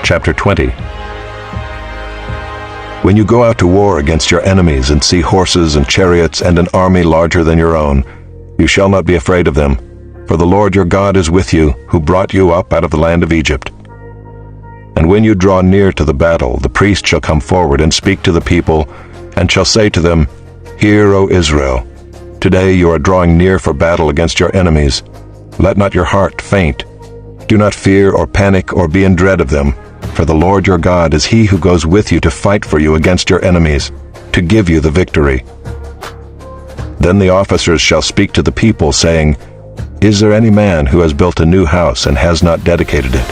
Chapter 20. When you go out to war against your enemies and see horses and chariots and an army larger than your own, you shall not be afraid of them, for the Lord your God is with you, who brought you up out of the land of Egypt. And when you draw near to the battle, the priest shall come forward and speak to the people, and shall say to them, Hear, O Israel, today you are drawing near for battle against your enemies. Let not your heart faint. Do not fear or panic or be in dread of them, for the Lord your God is he who goes with you to fight for you against your enemies, to give you the victory. Then the officers shall speak to the people, saying, Is there any man who has built a new house and has not dedicated it?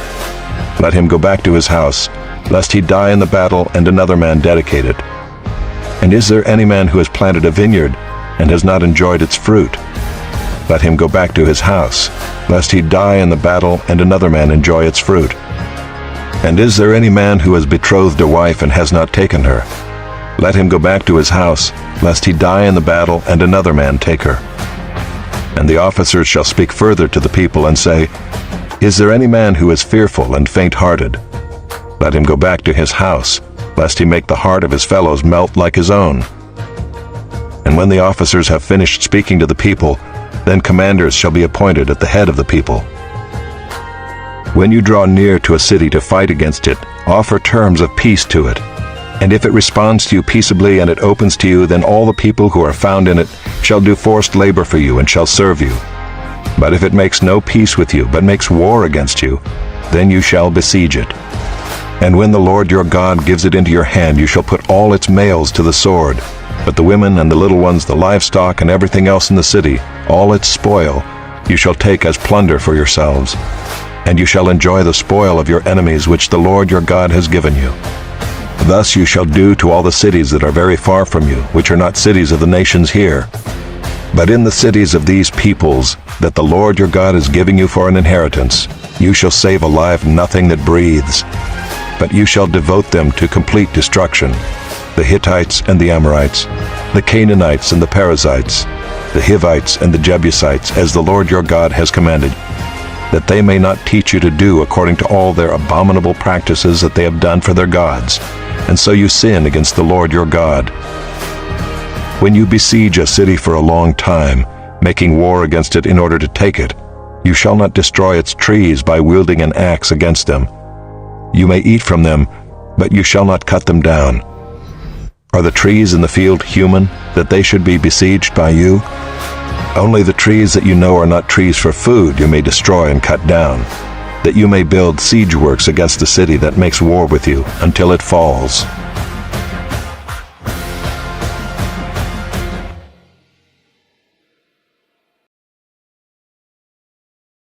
Let him go back to his house, lest he die in the battle and another man dedicate it. And is there any man who has planted a vineyard and has not enjoyed its fruit? Let him go back to his house, lest he die in the battle and another man enjoy its fruit. And is there any man who has betrothed a wife and has not taken her? Let him go back to his house, lest he die in the battle and another man take her. And the officers shall speak further to the people and say, Is there any man who is fearful and faint-hearted? Let him go back to his house, lest he make the heart of his fellows melt like his own. And when the officers have finished speaking to the people, then commanders shall be appointed at the head of the people. When you draw near to a city to fight against it, offer terms of peace to it. And if it responds to you peaceably and it opens to you, then all the people who are found in it shall do forced labor for you and shall serve you. But if it makes no peace with you, but makes war against you, then you shall besiege it. And when the Lord your God gives it into your hand, you shall put all its males to the sword, but the women and the little ones, the livestock and everything else in the city, all its spoil, you shall take as plunder for yourselves. And you shall enjoy the spoil of your enemies which the Lord your God has given you. Thus you shall do to all the cities that are very far from you, which are not cities of the nations here. But in the cities of these peoples, that the Lord your God is giving you for an inheritance, you shall save alive nothing that breathes. But you shall devote them to complete destruction, the Hittites and the Amorites, the Canaanites and the Perizzites, the Hivites and the Jebusites, as the Lord your God has commanded, that they may not teach you to do according to all their abominable practices that they have done for their gods, and so you sin against the Lord your God. When you besiege a city for a long time, making war against it in order to take it, you shall not destroy its trees by wielding an axe against them. You may eat from them, but you shall not cut them down. Are the trees in the field human, that they should be besieged by you? Only the trees that you know are not trees for food you may destroy and cut down, that you may build siege works against the city that makes war with you until it falls.